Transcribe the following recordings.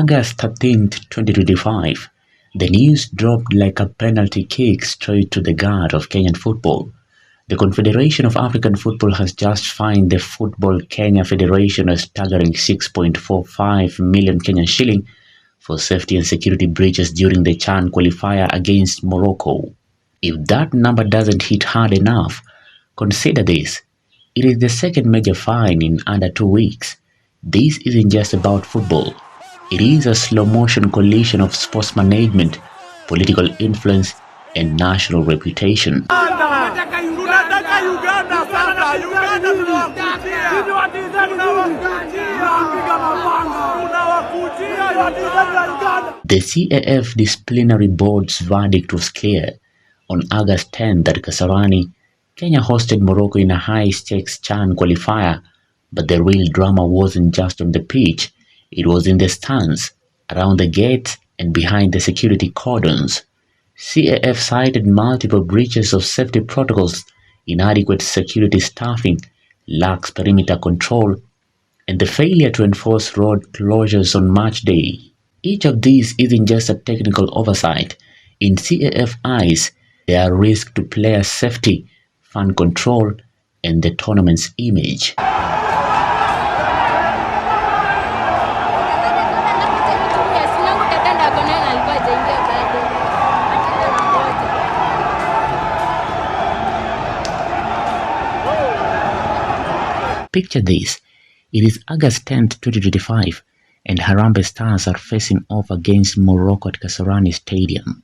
August 13th, 2025, the news dropped like a penalty kick straight to the gut of Kenyan football. The Confederation of African Football has just fined the Football Kenya Federation a staggering 6.45 million Kenyan shilling for safety and security breaches during the CHAN qualifier against Morocco. If that number doesn't hit hard enough, consider this. It is the second major fine in under 2 weeks. This isn't just about football. It is a slow-motion collision of sports management, political influence, and national reputation. The CAF disciplinary board's verdict was clear. On August 10th at Kasarani, Kenya hosted Morocco in a high-stakes CHAN qualifier, but the real drama wasn't just on the pitch. It was in the stands, around the gates, and behind the security cordons. CAF cited multiple breaches of safety protocols, inadequate security staffing, lax perimeter control, and the failure to enforce road closures on match day. Each of these isn't just a technical oversight. In CAF eyes, they are risks to player safety, fan control, and the tournament's image. Picture this. It is August 10th, 2025, and Harambee Stars are facing off against Morocco at Kasarani Stadium.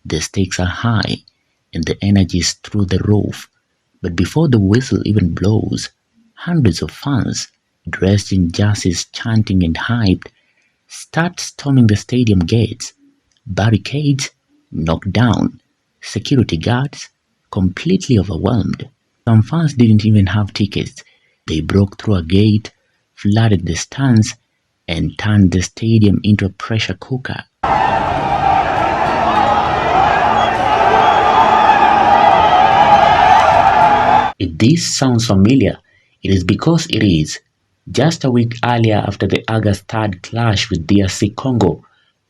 The stakes are high, and the energy is through the roof. But before the whistle even blows, hundreds of fans, dressed in jerseys, chanting and hyped, start storming the stadium gates. Barricades knocked down, security guards completely overwhelmed. Some fans didn't even have tickets. They broke through a gate, flooded the stands, and turned the stadium into a pressure cooker. If this sounds familiar, it is because it is. Just a week earlier, after the August 3rd clash with DR Congo,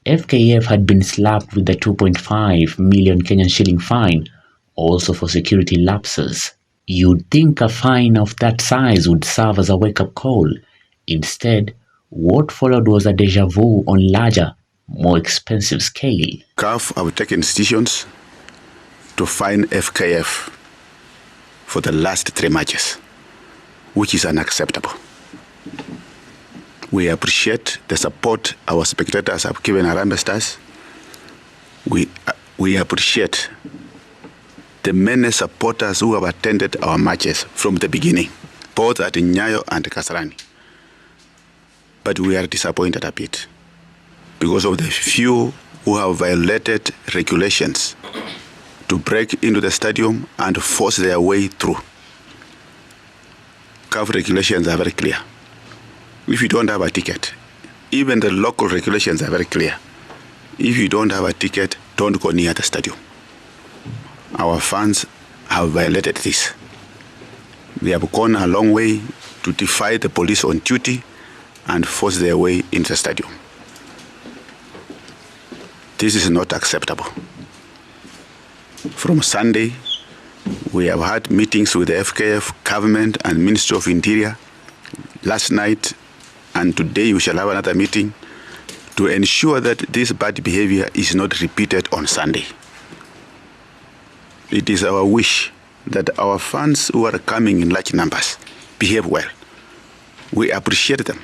FKF had been slapped with a 2.5 million Kenyan shilling fine, also for security lapses. You'd think a fine of that size would serve as a wake-up call. Instead, what followed was a deja vu on larger, more expensive scale. CAF have taken decisions to fine FKF for the last 3 matches, which is unacceptable. We appreciate the support our spectators have given Harambee Stars. We appreciate the many supporters who have attended our matches from the beginning, both at Nyayo and Kasarani. But we are disappointed a bit because of the few who have violated regulations to break into the stadium and force their way through. CAF regulations are very clear. If you don't have a ticket, even the local regulations are very clear. If you don't have a ticket, don't go near the stadium. Our fans have violated this. They have gone a long way to defy the police on duty and force their way into the stadium. This is not acceptable. From Sunday, we have had meetings with the FKF, government and Ministry of Interior. Last night and today we shall have another meeting to ensure that this bad behavior is not repeated on Sunday. It is our wish that our fans who are coming in large numbers behave well. We appreciate them.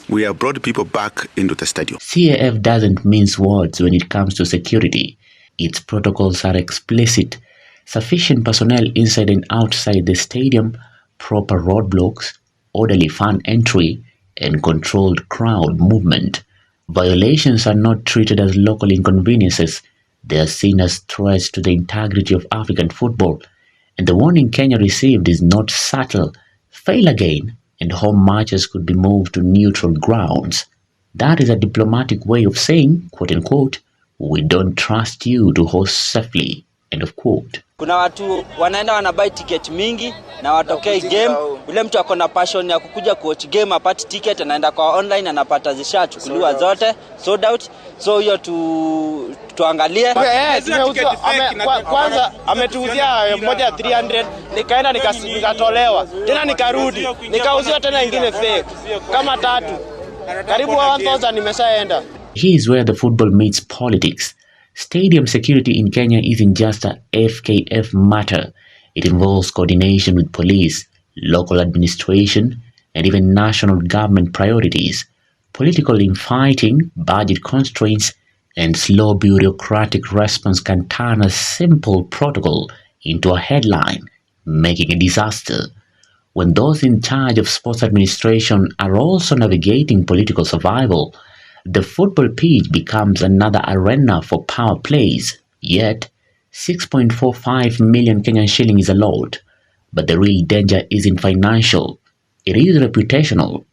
We have brought people back into the stadium. CAF doesn't mince words when it comes to security. Its protocols are explicit. Sufficient personnel inside and outside the stadium, proper roadblocks, orderly fan entry, and controlled crowd movement. Violations are not treated as local inconveniences. They are seen as threats to the integrity of African football. And the warning Kenya received is not subtle. Fail again, and home matches could be moved to neutral grounds. That is a diplomatic way of saying, quote-unquote, we don't trust you to host safely. End of quote. Kuna watu wanaenda wanabuy ticket mingi na watokea game. Ule mtu akona passion ya kukuja kuwatch game apati ticket, anaenda kwa online anapata zishachukuliwa zote sold out. So hiyo tuangalie. Kwanza ametuuzia moja 300, nikaenda nikatolewa. Tena nikarudi, nikauziwa tena ingine fake kama 3. Karibu 1000 nimeshaenda. Here is where the football meets politics. Stadium security in Kenya isn't just a FKF matter. It involves coordination with police, local administration, and even national government priorities. Political infighting, budget constraints, and slow bureaucratic response can turn a simple protocol into a headline, making a disaster. When those in charge of sports administration are also navigating political survival, the football pitch becomes another arena for power plays. Yet, 6.45 million Kenyan shilling is a lot, but the real danger isn't financial. It is reputational.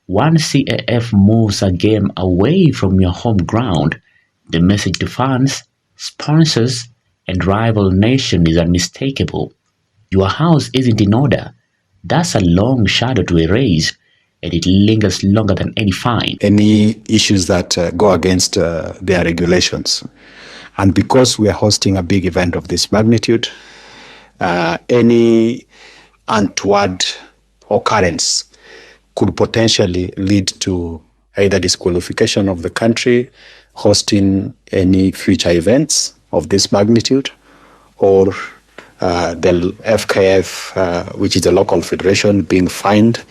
Once CAF moves a game away from your home ground, the message to fans, sponsors, and rival nation is unmistakable. Your house isn't in order. That's a long shadow to erase, and it lingers longer than any fine. Any issues that go against their regulations. And because we are hosting a big event of this magnitude, any untoward occurrence could potentially lead to either disqualification of the country, hosting any future events of this magnitude, or the FKF, which is the local federation, being fined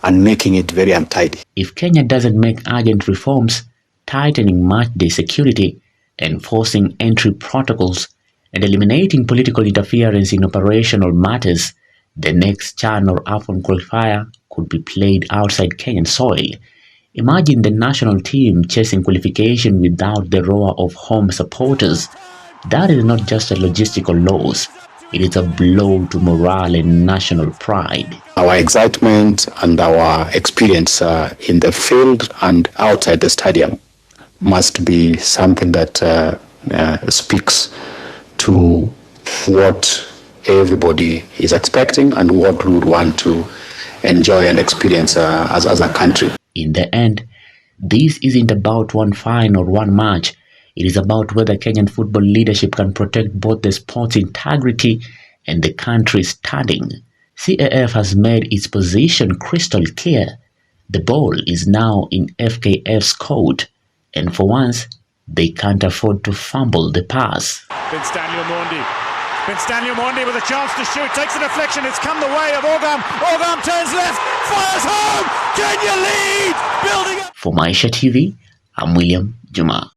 and making it very untidy. If Kenya doesn't make urgent reforms, tightening matchday security, enforcing entry protocols, and eliminating political interference in operational matters, the next CHAN or AFCON qualifier could be played outside Kenyan soil. Imagine the national team chasing qualification without the roar of home supporters. That is not just a logistical loss. It is a blow to morale and national pride. Our excitement and our experience in the field and outside the stadium must be something that speaks to what everybody is expecting and what we would want to enjoy and experience as a country. In the end, this isn't about one fine or one match. It is about whether Kenyan football leadership can protect both the sport's integrity and the country's standing. CAF has made its position crystal clear. The ball is now in FKF's court, and for once, they can't afford to fumble the pass. Stanley Mondi with a chance to shoot, takes a deflection, it's come the way of Ogam. Ogam turns left, fires home. Kenya lead, building up. For Maisha TV, I'm William Juma.